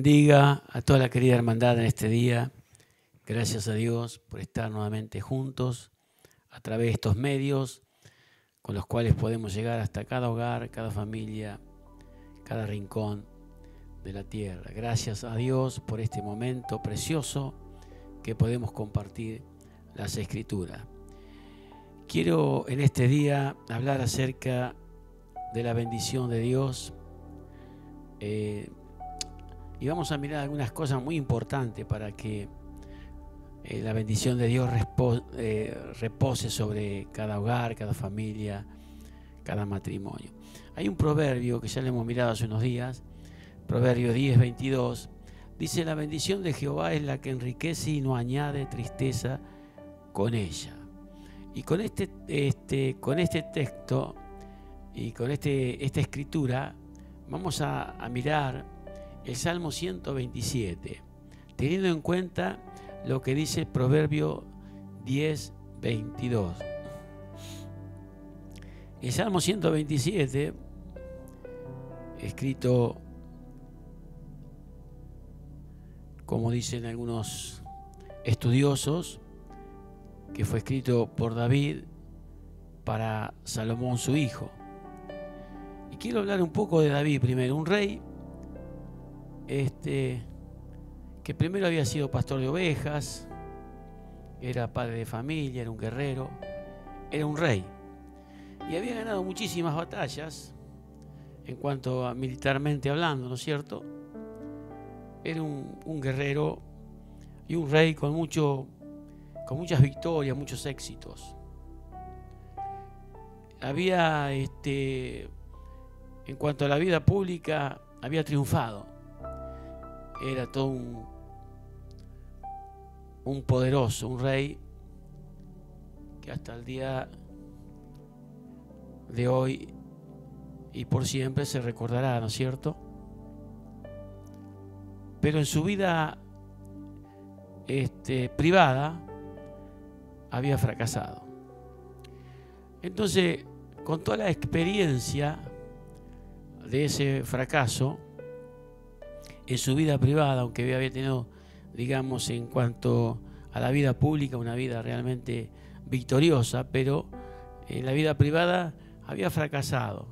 bendiga a toda la querida hermandad en este día. Gracias a Dios por estar nuevamente juntos a través de estos medios con los cuales podemos llegar hasta cada hogar, cada familia, cada rincón de la tierra. Gracias a Dios por este momento precioso que podemos compartir las Escrituras. Quiero en este día hablar acerca de la bendición de Dios. Y vamos a mirar algunas cosas muy importantes para que la bendición de Dios repose sobre cada hogar, cada familia, cada matrimonio. Hay un proverbio que ya le hemos mirado hace unos días, Proverbio 10:22, dice: la bendición de Jehová es la que enriquece y no añade tristeza con ella. Y con este texto y con esta escritura vamos a mirar el Salmo 127, teniendo en cuenta lo que dice el Proverbio 10:22. El Salmo 127, escrito, como dicen algunos estudiosos, que fue escrito por David para Salomón su hijo. Y quiero hablar un poco de David primero, un rey que primero había sido pastor de ovejas, era padre de familia, era un guerrero, era un rey. Y había ganado muchísimas batallas en cuanto a militarmente hablando, ¿no es cierto? Era un guerrero y un rey con muchas victorias, muchos éxitos. Había, en cuanto a la vida pública, había triunfado. Era todo un poderoso, un rey que hasta el día de hoy y por siempre se recordará, ¿no es cierto? Pero en su vida privada había fracasado. Entonces, con toda la experiencia de ese fracaso en su vida privada, aunque había tenido, digamos, en cuanto a la vida pública, una vida realmente victoriosa, pero en la vida privada había fracasado.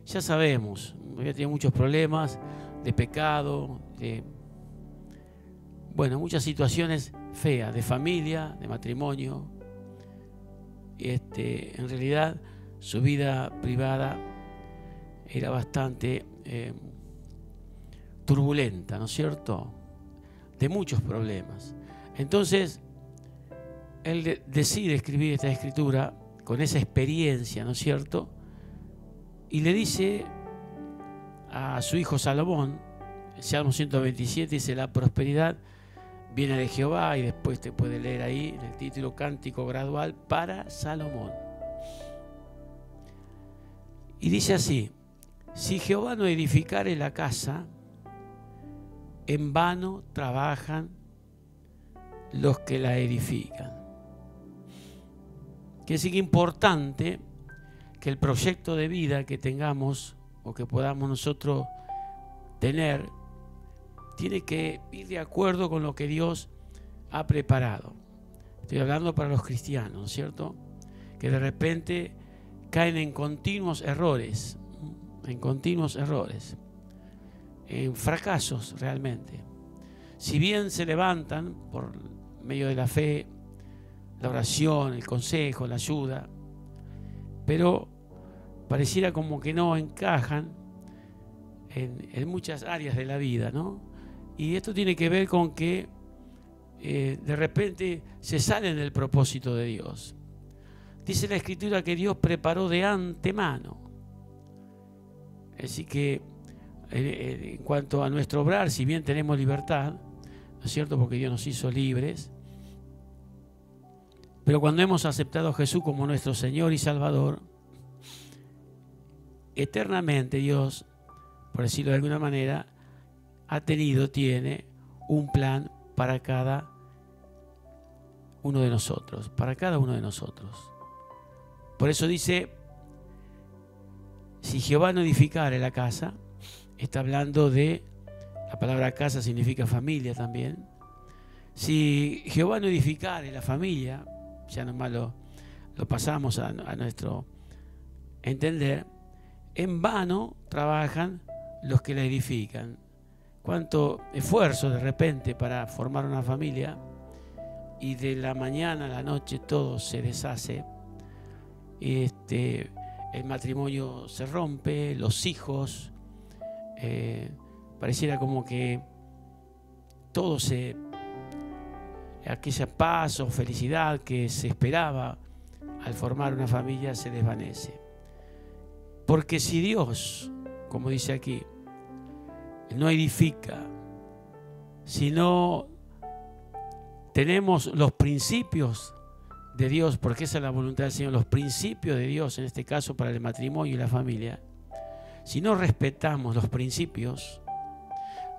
Ya sabemos, había tenido muchos problemas de pecado, muchas situaciones feas, de familia, de matrimonio. En realidad, su vida privada era bastante turbulenta, ¿no es cierto? De muchos problemas. Entonces, él decide escribir esta escritura con esa experiencia, ¿no es cierto? Y le dice a su hijo Salomón, el Salmo 127 dice: la prosperidad viene de Jehová, y después te puede leer ahí en el título Cántico Gradual para Salomón. Y dice así: si Jehová no edificare la casa, en vano trabajan los que la edifican. Que es importante que el proyecto de vida que tengamos o que podamos nosotros tener tiene que ir de acuerdo con lo que Dios ha preparado. Estoy hablando para los cristianos, ¿no es cierto? Que de repente caen en continuos errores, en fracasos realmente. Si bien se levantan por medio de la fe, la oración, el consejo, la ayuda, pero pareciera como que no encajan en muchas áreas de la vida, ¿no? Y esto tiene que ver con que de repente se salen del propósito de Dios. Dice la Escritura que Dios preparó de antemano. Así que en cuanto a nuestro obrar, si bien tenemos libertad, ¿no es cierto? Porque Dios nos hizo libres, pero cuando hemos aceptado a Jesús como nuestro Señor y Salvador, eternamente Dios, por decirlo de alguna manera, tiene un plan para cada uno de nosotros, Por eso dice: si Jehová no edificare la casa, está hablando de la La palabra casa significa familia también. Si Jehová no edificare la familia, ya nomás lo pasamos a nuestro entender, en vano trabajan los que la edifican. Cuánto esfuerzo de repente para formar una familia, y de la mañana a la noche todo se deshace. El matrimonio se rompe, los hijos, pareciera como que todo aquella paz o felicidad que se esperaba al formar una familia se desvanece. Porque si Dios, como dice aquí, no edifica, si no tenemos los principios de Dios, porque esa es la voluntad del Señor, los principios de Dios, en este caso para el matrimonio y la familia, si no respetamos los principios,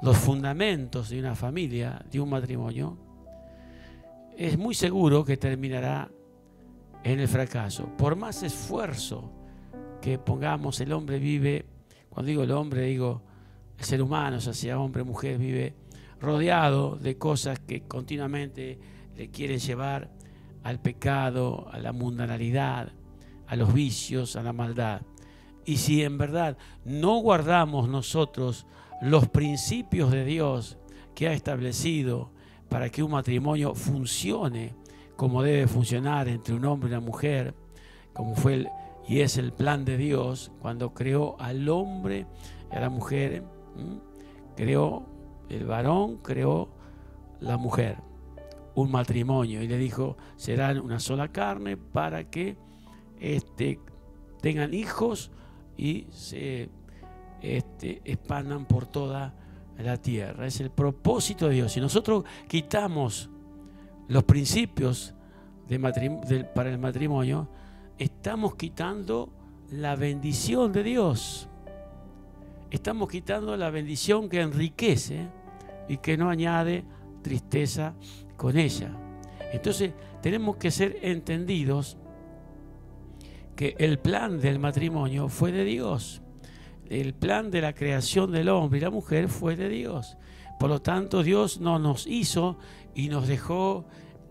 los fundamentos de una familia, de un matrimonio, es muy seguro que terminará en el fracaso. Por más esfuerzo que pongamos, el hombre vive, cuando digo el hombre, digo el ser humano, ya sea hombre o mujer, vive rodeado de cosas que continuamente le quieren llevar al pecado, a la mundanalidad, a los vicios, a la maldad. Y si en verdad no guardamos nosotros los principios de Dios que ha establecido para que un matrimonio funcione como debe funcionar entre un hombre y una mujer, como fue y es el plan de Dios cuando creó al hombre y a la mujer, creó el varón, creó la mujer, un matrimonio, y le dijo, serán una sola carne para que tengan hijos y se expandan por toda la tierra. Es el propósito de Dios. Si nosotros quitamos los principios para el matrimonio, estamos quitando la bendición de Dios. Estamos quitando la bendición que enriquece y que no añade tristeza con ella. Entonces tenemos que ser entendidos que el plan del matrimonio fue de Dios. El plan de la creación del hombre y la mujer fue de Dios. Por lo tanto, Dios no nos hizo y nos dejó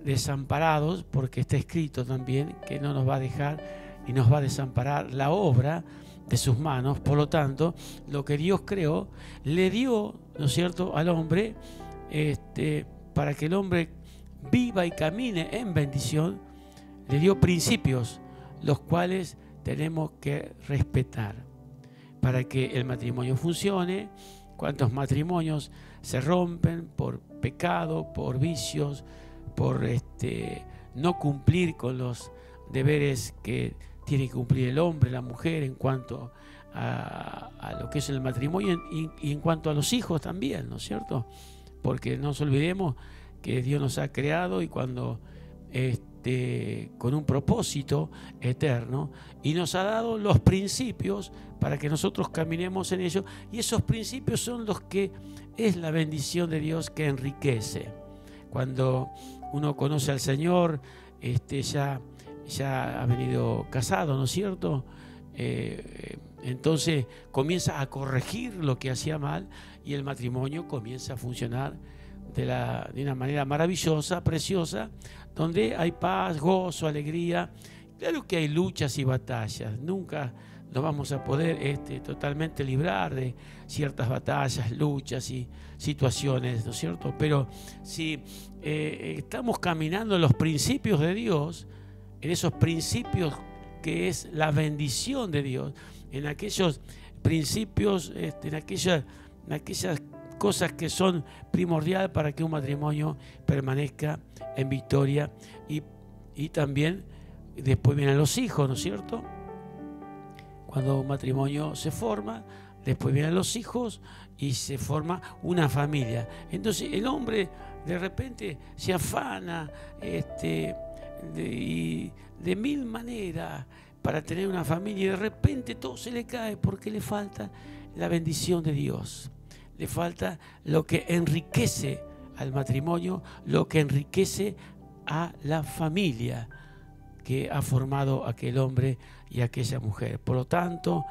desamparados, porque está escrito también que no nos va a dejar y nos va a desamparar la obra de sus manos. Por lo tanto, lo que Dios creó le dio, ¿no es cierto?, al hombre para que el hombre viva y camine en bendición. Le dio principios los cuales tenemos que respetar para que el matrimonio funcione. ¿Cuántos matrimonios se rompen por pecado, por vicios, por no cumplir con los deberes que tiene que cumplir el hombre, la mujer en cuanto a lo que es el matrimonio y en cuanto a los hijos también, ¿no es cierto? Porque no nos olvidemos que Dios nos ha creado y cuando con un propósito eterno, y nos ha dado los principios para que nosotros caminemos en ellos, y esos principios son los que es la bendición de Dios que enriquece. Cuando uno conoce al Señor, ya ha venido casado, ¿no es cierto? Entonces comienza a corregir lo que hacía mal y el matrimonio comienza a funcionar de una manera maravillosa, preciosa, donde hay paz, gozo, alegría. Claro que hay luchas y batallas, nunca nos vamos a poder totalmente librar de ciertas batallas, luchas y situaciones, ¿no es cierto? Pero si estamos caminando en los principios de Dios, en esos principios que es la bendición de Dios, en aquellos principios, en aquellas cosas que son primordiales para que un matrimonio permanezca en victoria, y también después vienen los hijos, ¿no es cierto? Cuando un matrimonio se forma, después vienen los hijos y se forma una familia. Entonces el hombre de repente se afana de mil maneras para tener una familia, y de repente todo se le cae porque le falta la bendición de Dios. Le falta lo que enriquece al matrimonio, lo que enriquece a la familia que ha formado aquel hombre y aquella mujer. Por lo tanto,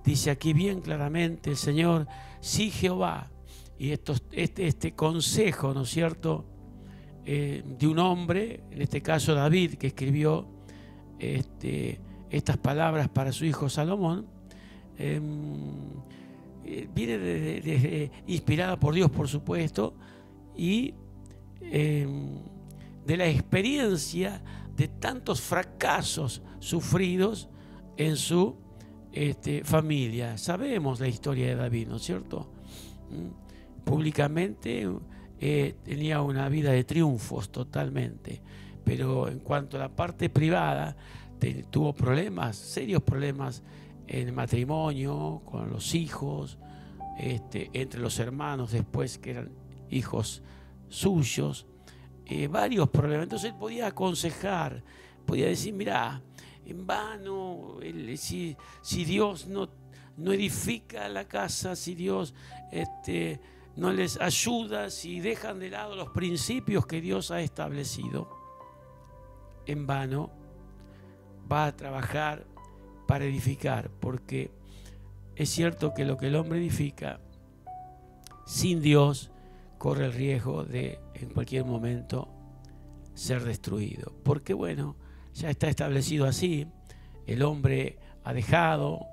dice aquí bien claramente el Señor, si Jehová Y este consejo, ¿no es cierto?, de un hombre, en este caso David, que escribió estas palabras para su hijo Salomón, viene inspirada por Dios, por supuesto, y de la experiencia de tantos fracasos sufridos en su familia. Sabemos la historia de David, ¿no es cierto? Públicamente tenía una vida de triunfos totalmente, pero en cuanto a la parte privada, tuvo problemas, serios problemas en el matrimonio, con los hijos, entre los hermanos después que eran hijos suyos, varios problemas. Entonces él podía aconsejar, podía decir, mirá, en vano, si Dios no edifica la casa, si Dios no les ayuda, si dejan de lado los principios que Dios ha establecido, en vano va a trabajar para edificar, porque es cierto que lo que el hombre edifica sin Dios corre el riesgo de en cualquier momento ser destruido, porque bueno, ya está establecido así. El hombre ha dejado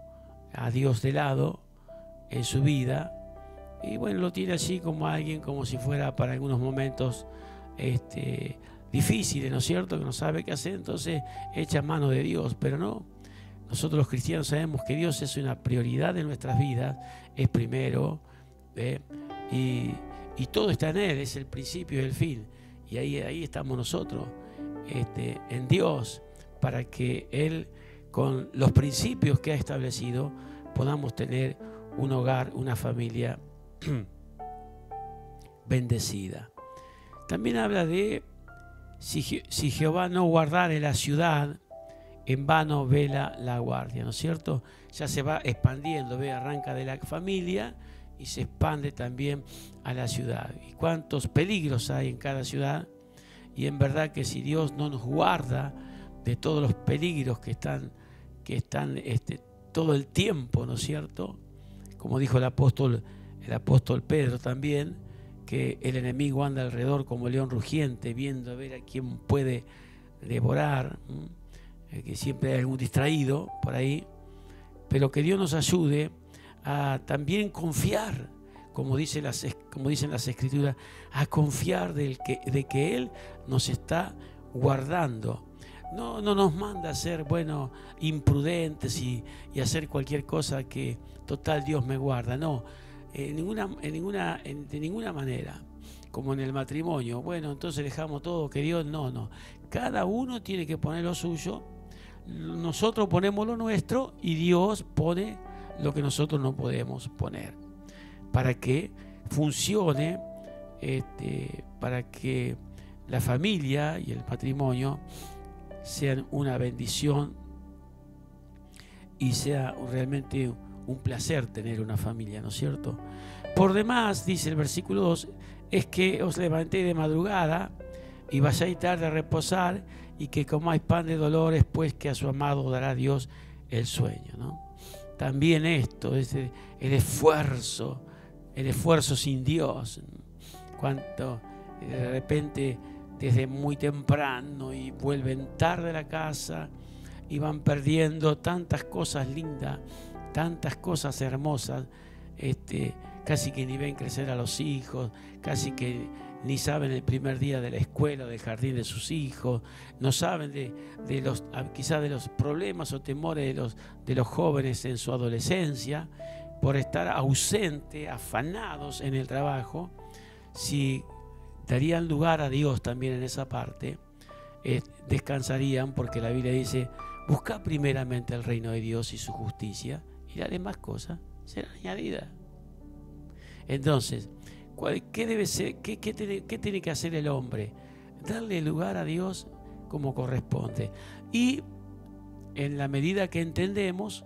a Dios de lado en su vida y bueno, lo tiene así como alguien, como si fuera para algunos momentos difíciles, ¿no es cierto?, que no sabe qué hacer, entonces echa mano de Dios. Pero no, nosotros los cristianos sabemos que Dios es una prioridad de nuestras vidas, es primero, y todo está en Él, es el principio y el fin, y ahí estamos nosotros, en Dios, para que Él, con los principios que ha establecido, podamos tener un hogar, una familia bendecida. También habla de si Jehová no guardare la ciudad, en vano vela la guardia, ¿no es cierto? Ya se va expandiendo, arranca de la familia y se expande también a la ciudad. Y cuántos peligros hay en cada ciudad, y en verdad que si Dios no nos guarda de todos los peligros que están todo el tiempo, ¿no es cierto?, como dijo el apóstol Pedro también, que el enemigo anda alrededor como león rugiente, viendo a ver a quién puede devorar, que siempre hay algún distraído por ahí, pero que Dios nos ayude a también confiar, como dicen las Escrituras, a confiar de que Él nos está guardando. No nos manda a ser, imprudentes y hacer cualquier cosa que, total, Dios me guarda. No, de ninguna manera. Como en el matrimonio, entonces dejamos todo, que Dios, no. Cada uno tiene que poner lo suyo, nosotros ponemos lo nuestro y Dios pone lo que nosotros no podemos poner, para que funcione, para que la familia y el matrimonio sean una bendición y sea realmente un placer tener una familia, ¿no es cierto? Por demás, dice el versículo 2, es que os levantéis de madrugada y vayáis tarde a reposar, y que comáis pan de dolores, pues que a su amado dará Dios el sueño, ¿no? También esto es el esfuerzo sin Dios. Cuánto de repente desde muy temprano y vuelven tarde a la casa y van perdiendo tantas cosas lindas, tantas cosas hermosas, casi que ni ven crecer a los hijos, casi que ni saben el primer día de la escuela o del jardín de sus hijos, no saben quizás de los problemas o temores de los jóvenes en su adolescencia, por estar ausentes, afanados en el trabajo. Si darían lugar a Dios también en esa parte, descansarían, porque la Biblia dice: busca primeramente el reino de Dios y su justicia, y las demás cosas serán añadidas. Entonces, ¿qué debe ser? ¿Qué tiene que hacer el hombre? Darle lugar a Dios como corresponde, y en la medida que entendemos,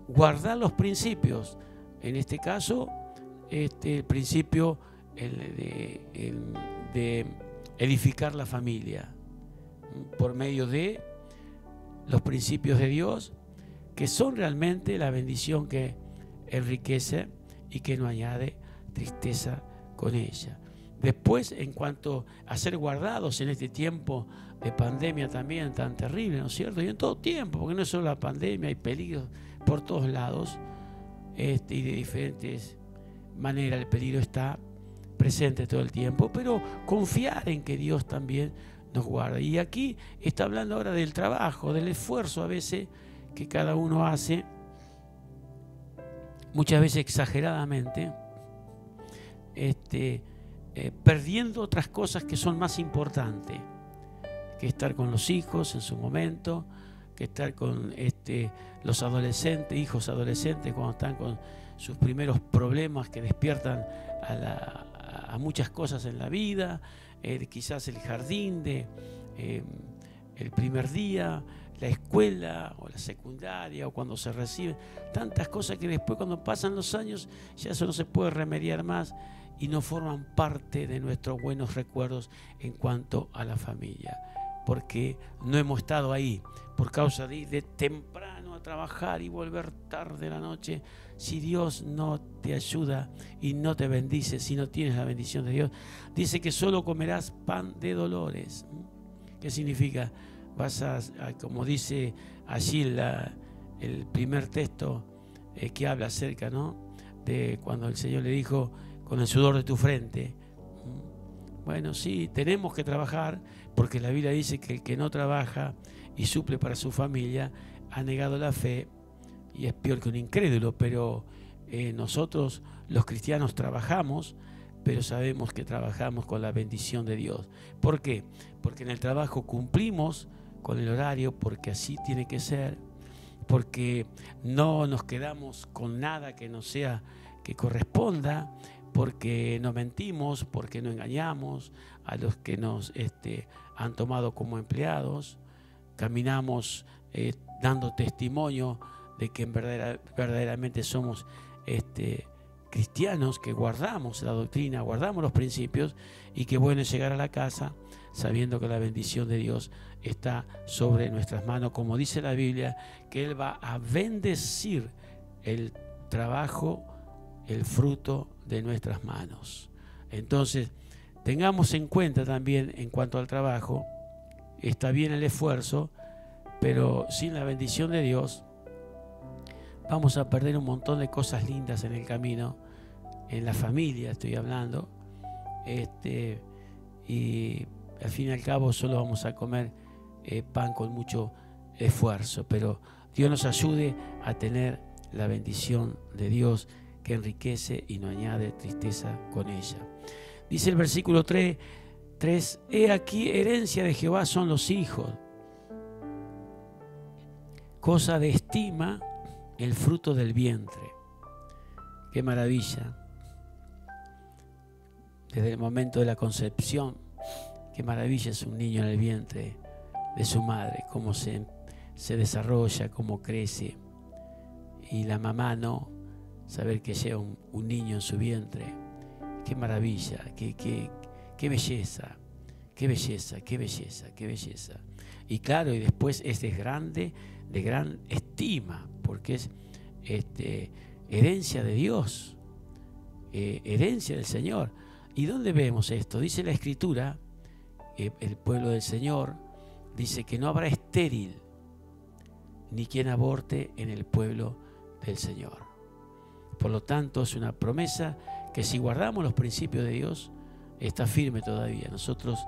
guardar los principios. En este caso, el principio de edificar la familia por medio de los principios de Dios, que son realmente la bendición que enriquece y que no añade tristeza con ella. Después, en cuanto a ser guardados en este tiempo de pandemia también tan terrible, ¿no es cierto? Y en todo tiempo, porque no es solo la pandemia, hay peligros por todos lados, y de diferentes maneras el peligro está presente todo el tiempo, pero confiar en que Dios también nos guarda. Y aquí está hablando ahora del trabajo, del esfuerzo a veces que cada uno hace, muchas veces exageradamente, perdiendo otras cosas que son más importantes que estar con los hijos en su momento, que estar con los adolescentes, hijos adolescentes cuando están con sus primeros problemas que despiertan a muchas cosas en la vida, quizás el jardín el primer día, la escuela o la secundaria o cuando se reciben, tantas cosas que después cuando pasan los años ya eso no se puede remediar más y no forman parte de nuestros buenos recuerdos en cuanto a la familia, porque no hemos estado ahí por causa de ir de temprano a trabajar y volver tarde la noche. Si Dios no te ayuda y no te bendice, si no tienes la bendición de Dios, dice que solo comerás pan de dolores. ¿Qué significa? Vas como dice allí el primer texto que habla acerca, ¿no?, de cuando el Señor le dijo, con el sudor de tu frente. Bueno, sí, tenemos que trabajar, porque la Biblia dice que el que no trabaja y suple para su familia ha negado la fe y es peor que un incrédulo. Pero nosotros los cristianos trabajamos, pero sabemos que trabajamos con la bendición de Dios. ¿Por qué? Porque en el trabajo cumplimos con el horario, porque así tiene que ser, porque no nos quedamos con nada que no sea que corresponda, porque no mentimos, porque no engañamos a los que nos han tomado como empleados, caminamos dando testimonio de que verdaderamente somos cristianos, que guardamos la doctrina, guardamos los principios, y que bueno es llegar a la casa sabiendo que la bendición de Dios está sobre nuestras manos, como dice la Biblia, que Él va a bendecir el trabajo, el fruto de nuestras manos. Entonces, tengamos en cuenta también en cuanto al trabajo, está bien el esfuerzo, pero sin la bendición de Dios vamos a perder un montón de cosas lindas en el camino, en la familia estoy hablando, y al fin y al cabo solo vamos a comer pan con mucho esfuerzo. Pero Dios nos ayude a tener la bendición de Dios, que enriquece y no añade tristeza con ella. Dice el versículo 3, he aquí herencia de Jehová son los hijos, cosa de estima el fruto del vientre. Qué maravilla. Desde el momento de la concepción, qué maravilla es un niño en el vientre de su madre, cómo se desarrolla, cómo crece. Y la mamá no, saber que lleva un niño en su vientre. Qué maravilla, qué belleza, qué belleza, qué belleza, qué belleza. Y claro, y después es de gran estima, porque es herencia de Dios, herencia del Señor. ¿Y dónde vemos esto? Dice la Escritura, el pueblo del Señor, dice que no habrá estéril ni quien aborte en el pueblo del Señor. Por lo tanto, es una promesa que si guardamos los principios de Dios, está firme todavía. Nosotros,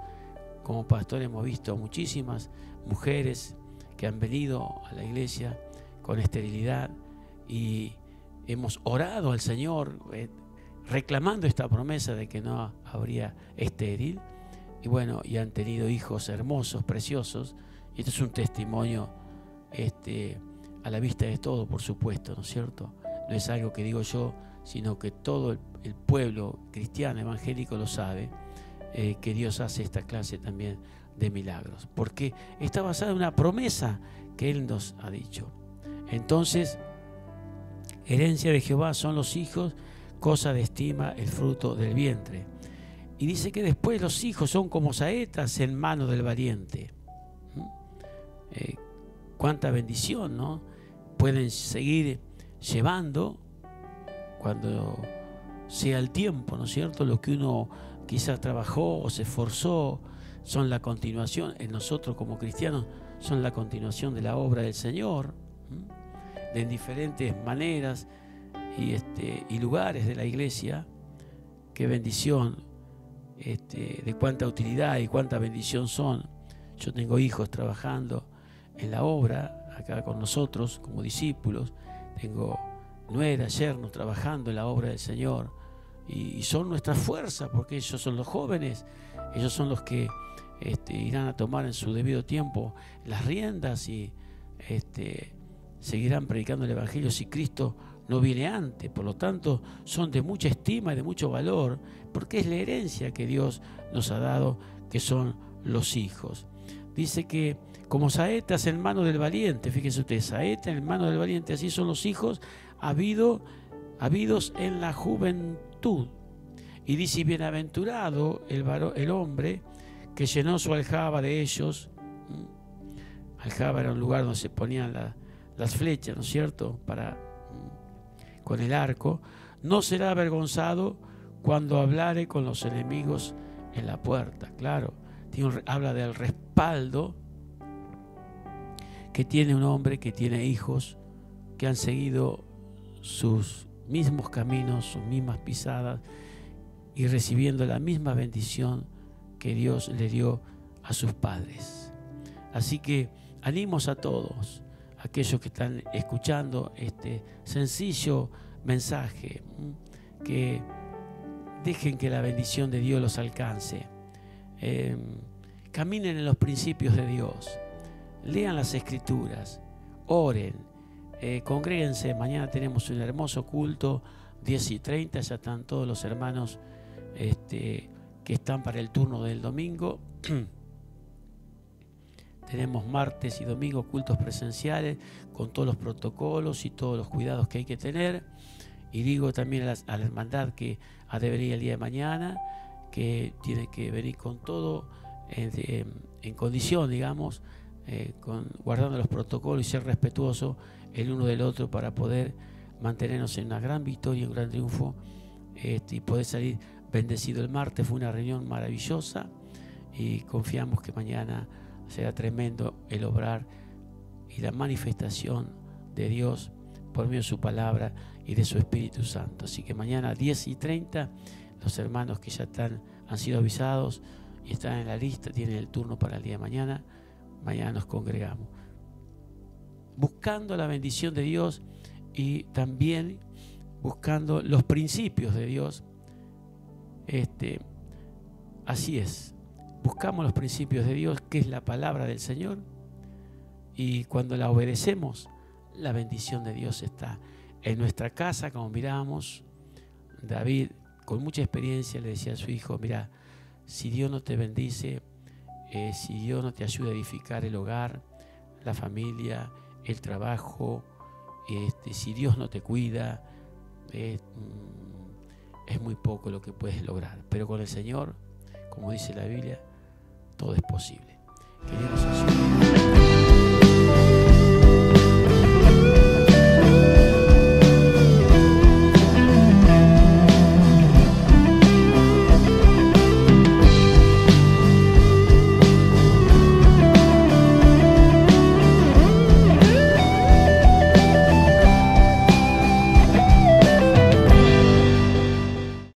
como pastores, hemos visto muchísimas mujeres que han venido a la iglesia con esterilidad y hemos orado al Señor reclamando esta promesa de que no habría estéril, y bueno, y han tenido hijos hermosos, preciosos, y esto es un testimonio a la vista de todo, por supuesto, ¿no es cierto? No es algo que digo yo, sino que todo el pueblo cristiano evangélico lo sabe, que Dios hace esta clase también de milagros, porque está basada en una promesa que Él nos ha dicho. Entonces, herencia de Jehová son los hijos, cosa de estima el fruto del vientre. Y dice que después los hijos son como saetas en mano del valiente. Cuánta bendición, ¿no? Pueden seguir llevando cuando sea el tiempo, ¿no es cierto? Lo que uno quizás trabajó o se esforzó son la continuación, en nosotros como cristianos, son la continuación de la obra del Señor, de diferentes maneras y lugares de la iglesia. Qué bendición, de cuánta utilidad y cuánta bendición son. Yo tengo hijos trabajando en la obra acá con nosotros como discípulos, tengo nueras, yernos trabajando en la obra del Señor, y son nuestra fuerza, porque ellos son los jóvenes, ellos son los que irán a tomar en su debido tiempo las riendas y seguirán predicando el Evangelio si Cristo no viene antes. Por lo tanto, son de mucha estima y de mucho valor, porque es la herencia que Dios nos ha dado, que son los hijos. Dice que como saetas en mano del valiente, fíjense ustedes, saeta en mano del valiente, así son los hijos habidos en la juventud. Y dice, bienaventurado el hombre que llenó su aljaba de ellos. Aljaba era un lugar donde se ponían las flechas, ¿no es cierto?, con el arco. No será avergonzado cuando hablare con los enemigos en la puerta. Claro, habla del respaldo que tiene un hombre que tiene hijos que han seguido sus mismos caminos, sus mismas pisadas, y recibiendo la misma bendición que Dios le dio a sus padres. Así que animos a todos, aquellos que están escuchando este sencillo mensaje, que dejen que la bendición de Dios los alcance. Caminen en los principios de Dios, lean las Escrituras, oren, congréguense. Mañana tenemos un hermoso culto, 10:30, ya están todos los hermanos que están para el turno del domingo. Tenemos martes y domingo cultos presenciales con todos los protocolos y todos los cuidados que hay que tener. Y digo también a la hermandad que ha de venir el día de mañana, que tiene que venir con todo en condición, digamos, guardando los protocolos y ser respetuoso el uno del otro para poder mantenernos en una gran victoria, un gran triunfo, y poder salir bendecido el martes. Fue una reunión maravillosa y confiamos que mañana será tremendo el obrar y la manifestación de Dios por medio de su palabra y de su Espíritu Santo. Así que mañana 10:30, los hermanos que ya han sido avisados y están en la lista, tienen el turno para el día de mañana. Mañana nos congregamos buscando la bendición de Dios y también buscando los principios de Dios. Así es, buscamos los principios de Dios, que es la palabra del Señor, y cuando la obedecemos, la bendición de Dios está en nuestra casa. Como mirábamos, David, con mucha experiencia, le decía a su hijo: mira, si Dios no te bendice, si Dios no te ayuda a edificar el hogar, la familia, el trabajo, si Dios no te cuida, es muy poco lo que puedes lograr. Pero con el Señor, como dice la Biblia, todo es posible. Que Dios nos ayude.